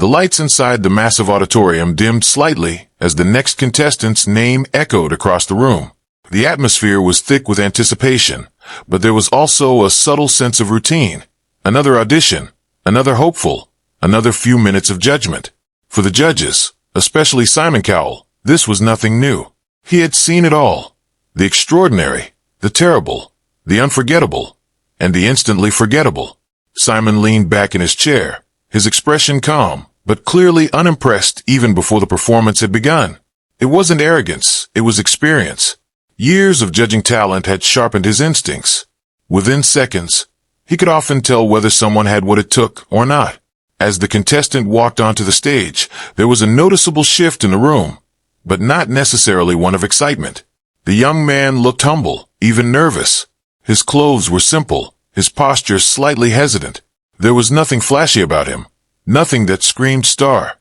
The lights inside the massive auditorium dimmed slightly as the next contestant's name echoed across the room. The atmosphere was thick with anticipation, but there was also a subtle sense of routine. Another audition, another hopeful, another few minutes of judgment. For the judges, especially Simon Cowell, this was nothing new. He had seen it all. The extraordinary, the terrible, the unforgettable, and the instantly forgettable. Simon leaned back in his chair, his expression calm, but clearly unimpressed even before the performance had begun. It wasn't arrogance, it was experience. Years of judging talent had sharpened his instincts. Within seconds, he could often tell whether someone had what it took or not. As the contestant walked onto the stage, there was a noticeable shift in the room, but not necessarily one of excitement. The young man looked humble, even nervous. His clothes were simple, his posture slightly hesitant. There was nothing flashy about him, nothing that screamed star.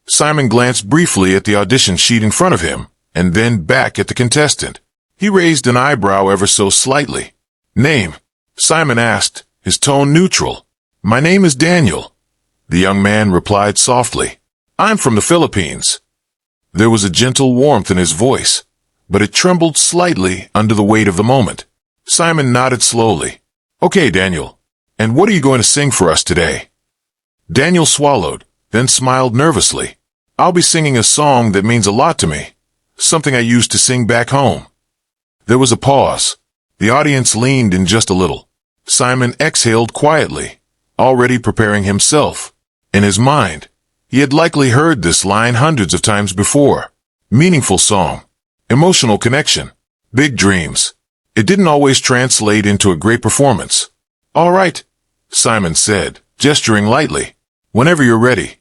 Simon glanced briefly at the audition sheet in front of him, and then back at the contestant. He raised an eyebrow ever so slightly. "Name?" Simon asked, his tone neutral. "My name is Daniel." The young man replied softly, "I'm from the Philippines." There was a gentle warmth in his voice, but it trembled slightly under the weight of the moment. Simon nodded slowly. "Okay, Daniel. And what are you going to sing for us today?" Daniel swallowed, then smiled nervously. "I'll be singing a song that means a lot to me, something I used to sing back home." There was a pause. The audience leaned in just a little. Simon exhaled quietly, already preparing himself. In his mind, he had likely heard this line hundreds of times before. Meaningful song. Emotional connection. Big dreams. It didn't always translate into a great performance. "All right," Simon said, gesturing lightly. "Whenever you're ready."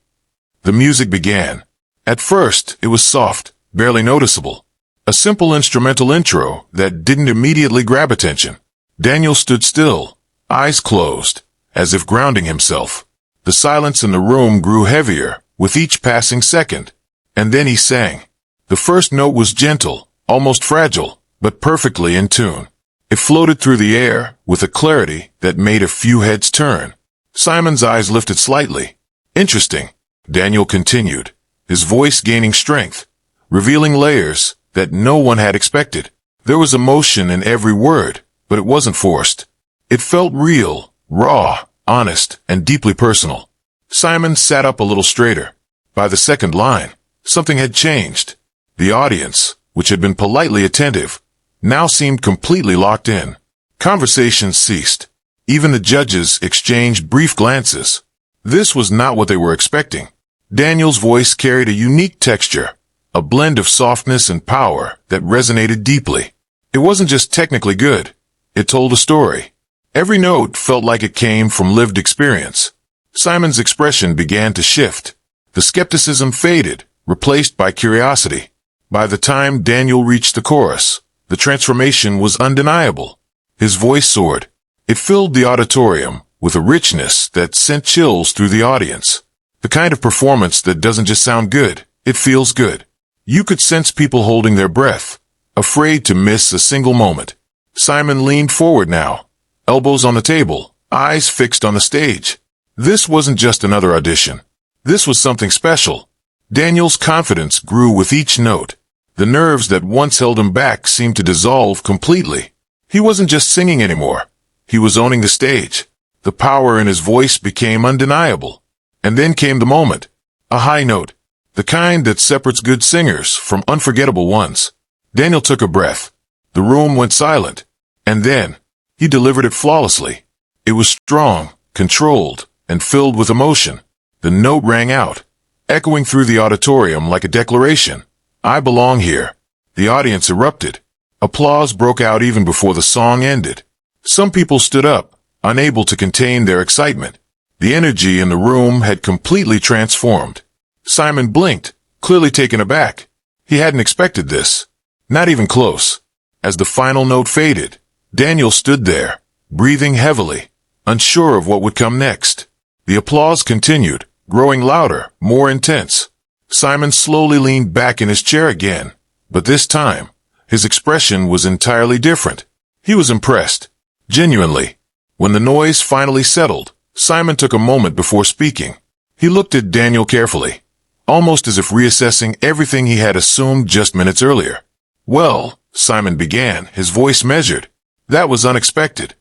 The music began. At first, it was soft, barely noticeable. A simple instrumental intro that didn't immediately grab attention. Daniel stood still, eyes closed, as if grounding himself. The silence in the room grew heavier with each passing second. And then he sang. The first note was gentle, almost fragile, but perfectly in tune. It floated through the air with a clarity that made a few heads turn. Simon's eyes lifted slightly. "Interesting," Daniel continued, his voice gaining strength, revealing layers that no one had expected. There was emotion in every word, but it wasn't forced. It felt real, raw, honest, and deeply personal. Simon sat up a little straighter. By the second line, something had changed. The audience, which had been politely attentive, now seemed completely locked in. Conversations ceased. Even the judges exchanged brief glances. This was not what they were expecting. Daniel's voice carried a unique texture, a blend of softness and power that resonated deeply. It wasn't just technically good. It told a story. Every note felt like it came from lived experience. Simon's expression began to shift. The skepticism faded, replaced by curiosity. By the time Daniel reached the chorus, the transformation was undeniable. His voice soared. It filled the auditorium with a richness that sent chills through the audience. The kind of performance that doesn't just sound good, it feels good. You could sense people holding their breath, afraid to miss a single moment. Simon leaned forward now, elbows on the table, eyes fixed on the stage. This wasn't just another audition. This was something special. Daniel's confidence grew with each note. The nerves that once held him back seemed to dissolve completely. He wasn't just singing anymore. He was owning the stage. The power in his voice became undeniable. And then came the moment. A high note. The kind that separates good singers from unforgettable ones. Daniel took a breath. The room went silent. And then, he delivered it flawlessly. It was strong, controlled, and filled with emotion. The note rang out, echoing through the auditorium like a declaration. "I belong here." The audience erupted. Applause broke out even before the song ended. Some people stood up, unable to contain their excitement. The energy in the room had completely transformed. Simon blinked, clearly taken aback. He hadn't expected this. Not even close. As the final note faded, Daniel stood there, breathing heavily, unsure of what would come next. The applause continued, growing louder, more intense. Simon slowly leaned back in his chair again, but this time, his expression was entirely different. He was impressed. Genuinely. When the noise finally settled, Simon took a moment before speaking. He looked at Daniel carefully, almost as if reassessing everything he had assumed just minutes earlier. "Well," Simon began, his voice measured. "That was unexpected."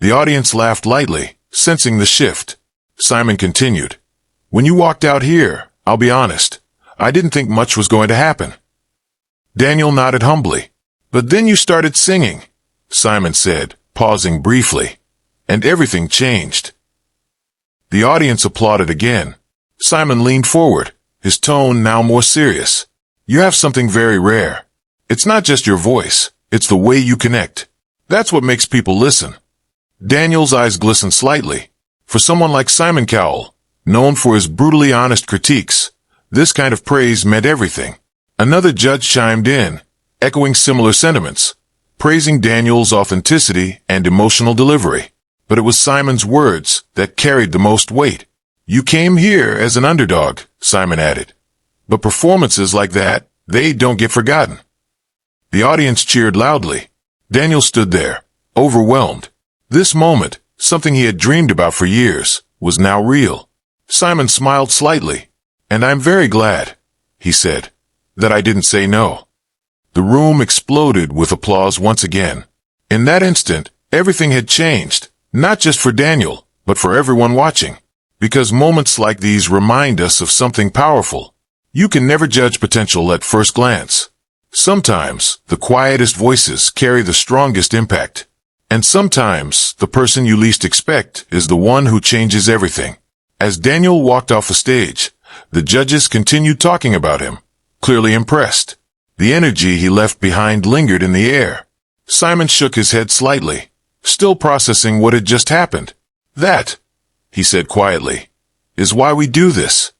The audience laughed lightly, sensing the shift. Simon continued, "When you walked out here, I'll be honest, I didn't think much was going to happen." Daniel nodded humbly. "But then you started singing," Simon said, pausing briefly, "and everything changed." The audience applauded again. Simon leaned forward, his tone now more serious. "You have something very rare. It's not just your voice, it's the way you connect. That's what makes people listen." Daniel's eyes glistened slightly. For someone like Simon Cowell, known for his brutally honest critiques, this kind of praise meant everything. Another judge chimed in, echoing similar sentiments, praising Daniel's authenticity and emotional delivery. But it was Simon's words that carried the most weight. "You came here as an underdog," Simon added. "But performances like that, they don't get forgotten." The audience cheered loudly. Daniel stood there, overwhelmed. This moment, something he had dreamed about for years, was now real. Simon smiled slightly. "And I'm very glad," he said, "that I didn't say no." The room exploded with applause once again. In that instant, everything had changed, not just for Daniel, but for everyone watching. Because moments like these remind us of something powerful. You can never judge potential at first glance. Sometimes, the quietest voices carry the strongest impact. And sometimes, the person you least expect is the one who changes everything. As Daniel walked off the stage, the judges continued talking about him, clearly impressed. The energy he left behind lingered in the air. Simon shook his head slightly, still processing what had just happened. "That," he said quietly, "is why we do this.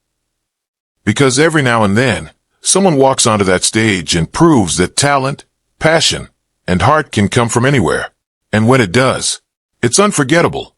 Because every now and then, someone walks onto that stage and proves that talent, passion, and heart can come from anywhere. And when it does, it's unforgettable."